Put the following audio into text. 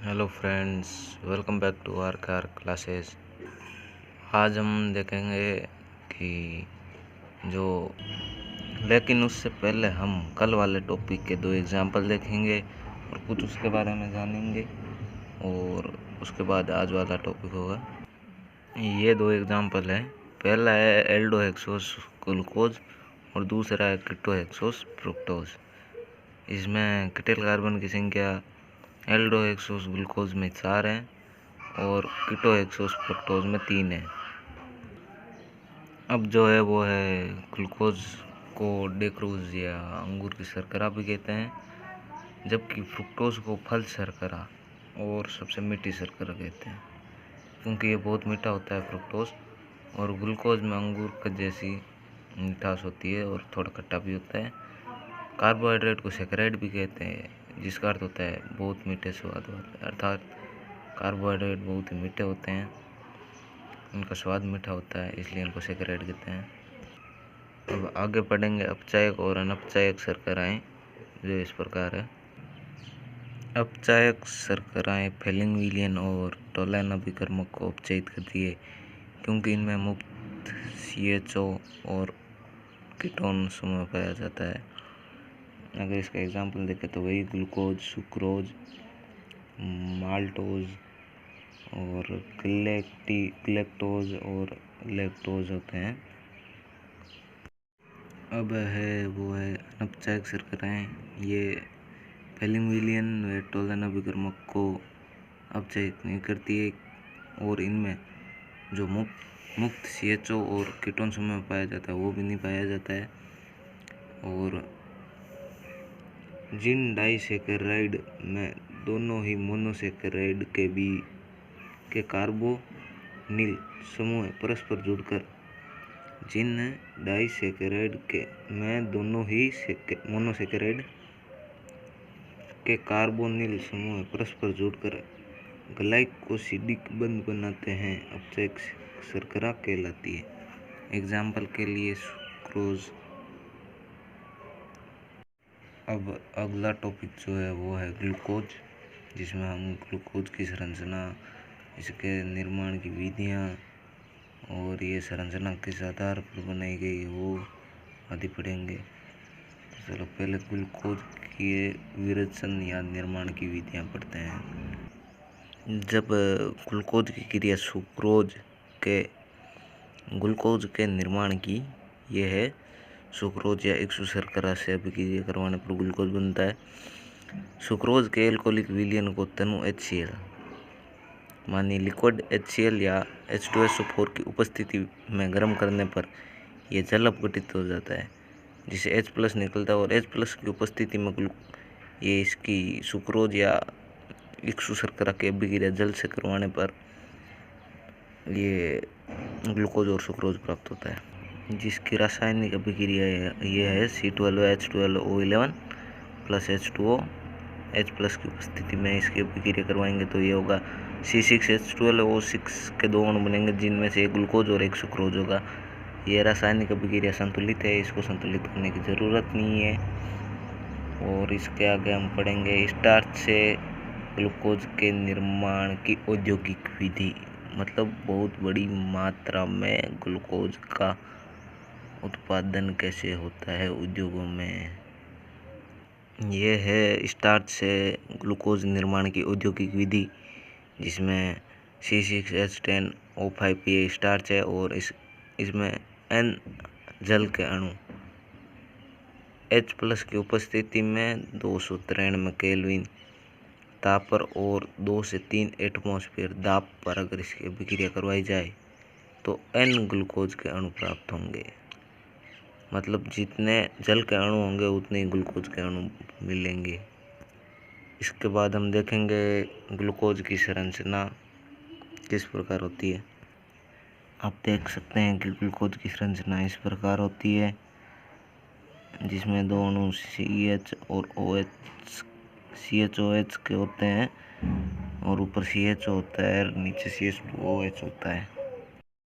Hello friends, welcome back to our car classes. आज हम देखेंगे कि जो लेकिन उससे पहले हम कल वाले टॉपिक के 2 एग्जाम्पल देखेंगे और कुछ उसके बारे में जानेंगे, और उसके बाद आज वाला टॉपिक होगा। ये 2 एग्जाम्पल हैं। पहला है एल्डोहेक्सोस ग्लूकोज और दूसरा है कीटोहेक्सोस फ्रुक्टोज। इसमें कीटल कार्बन की संख्या एल्डोहेक्सोस ग्लूकोज में 4 है और कीटोहेक्सोस फ्रुक्टोज में 3 है। अब जो है वो है ग्लूकोज को डेक्रूज या अंगूर की शर्करा भी कहते हैं, जबकि फ्रुक्टोज को फल शर्करा और सबसे मीठी शर्करा कहते हैं, क्योंकि ये बहुत मीठा होता है फ्रुक्टोज। और ग्लूकोज में अंगूर का जैसी मिठास होती है और थोड़ा खट्टा भी होता है। कार्बोहाइड्रेट को सैकराइड भी कहते हैं, जिसका अर्थ होता है बहुत मीठे स्वाद वाले, अर्थात कार्बोहाइड्रेट बहुत ही मीठे होते हैं, उनका स्वाद मीठा होता है, इसलिए इनको सैकराइड कहते हैं। अब आगे पढ़ेंगे अपचायक और अनपचायक शर्कराएं, जो इस प्रकार है। अपचायक शर्कराएं फेलिंग-विलियन और टोलैन अभिकर्मक को अपचयित करती है, क्योंकि इनमें मुक्त CHO और कीटोन समूह पाया जाता है। अगर इसका एग्जाम्पल देखें तो वही ग्लूकोज, सुक्रोज, माल्टोज और ग्लैक्टोज और लैक्टोज होते हैं। अब है वो है अनपचायक शर्कराएं। ये फेलिंग-विलियन व टोलैन अभिकर्मक को अपचयित नहीं करती है, और इनमें जो मुक्त CHO और कीटोन समूह पाया जाता है वो भी नहीं पाया जाता है। और जिन डाइसैकेराइड में दोनों ही मोनोसैकेराइड के कार्बोनिल समूह परस्पर जुड़कर जिन डाइसैकेराइड में दोनों ही मोनोसैकेराइड के कार्बोनिल समूह परस्पर जुड़कर ग्लाइकोसिडिक बंध बनाते हैं, अपचायक शर्करा कहलाती है। एग्जाम्पल के लिए सुक्रोज। अब अगला टॉपिक जो है वो है ग्लूकोज, जिसमें हम ग्लूकोज की संरचना, इसके निर्माण की विधियाँ और ये संरचना किस आधार पर बनाई गई वो आदि पढ़ेंगे। तो चलो पहले ग्लूकोज की विरेचन या निर्माण की विधियाँ पढ़ते हैं। जब ग्लूकोज की क्रिया ग्लूकोज के निर्माण की ये है सुक्रोज या इक्सु शर्करा से अभिक्रिया करवाने पर ग्लूकोज बनता है। सुक्रोज के एल्कोहलिक विलयन को तनु HCl मानी लिक्विड HCl या H2SO4 की उपस्थिति में गर्म करने पर यह जल अपघटित हो जाता है, जिसे H+ निकलता है, और H+ की उपस्थिति में ये इसकी सुक्रोज या इक्सु शर्करा की अभिक्रिया जल से करवाने पर ये ग्लूकोज और सुक्रोज प्राप्त होता है, जिसकी रासायनिक अभिक्रिया ये है C12H12O11 प्लस H2O। H+ की उपस्थिति में इसकी अभिक्रिया करवाएंगे तो ये होगा C6H12O6 के 2 अणु बनेंगे, जिनमें से एक ग्लूकोज और एक सुक्रोज होगा। ये रासायनिक अभिक्रिया संतुलित है, इसको संतुलित करने की ज़रूरत नहीं है। और इसके आगे हम पढ़ेंगे स्टार्च से ग्लूकोज के निर्माण की औद्योगिक विधि, मतलब बहुत बड़ी मात्रा में ग्लूकोज का उत्पादन कैसे होता है उद्योगों में। यह है स्टार्च से ग्लूकोज निर्माण की औद्योगिक विधि, जिसमें C6H10O5 ये स्टार्च है, और इसमें N जल के अणु H+ की उपस्थिति में 293 केल्विन ताप पर और 2 से 3 एटमॉस्फेयर दाब पर अगर इसकी अभिक्रिया करवाई जाए तो N ग्लूकोज के अणु प्राप्त होंगे। मतलब जितने जल के अणु होंगे उतने ही ग्लूकोज के अणु मिलेंगे। इसके बाद हम देखेंगे ग्लूकोज की संरचना किस प्रकार होती है। आप देख सकते हैं कि ग्लूकोज की संरचना इस प्रकार होती है, जिसमें 2 अणु CH और OH CHOH के होते हैं, और ऊपर CHO होता है और नीचे CH2OH होता है।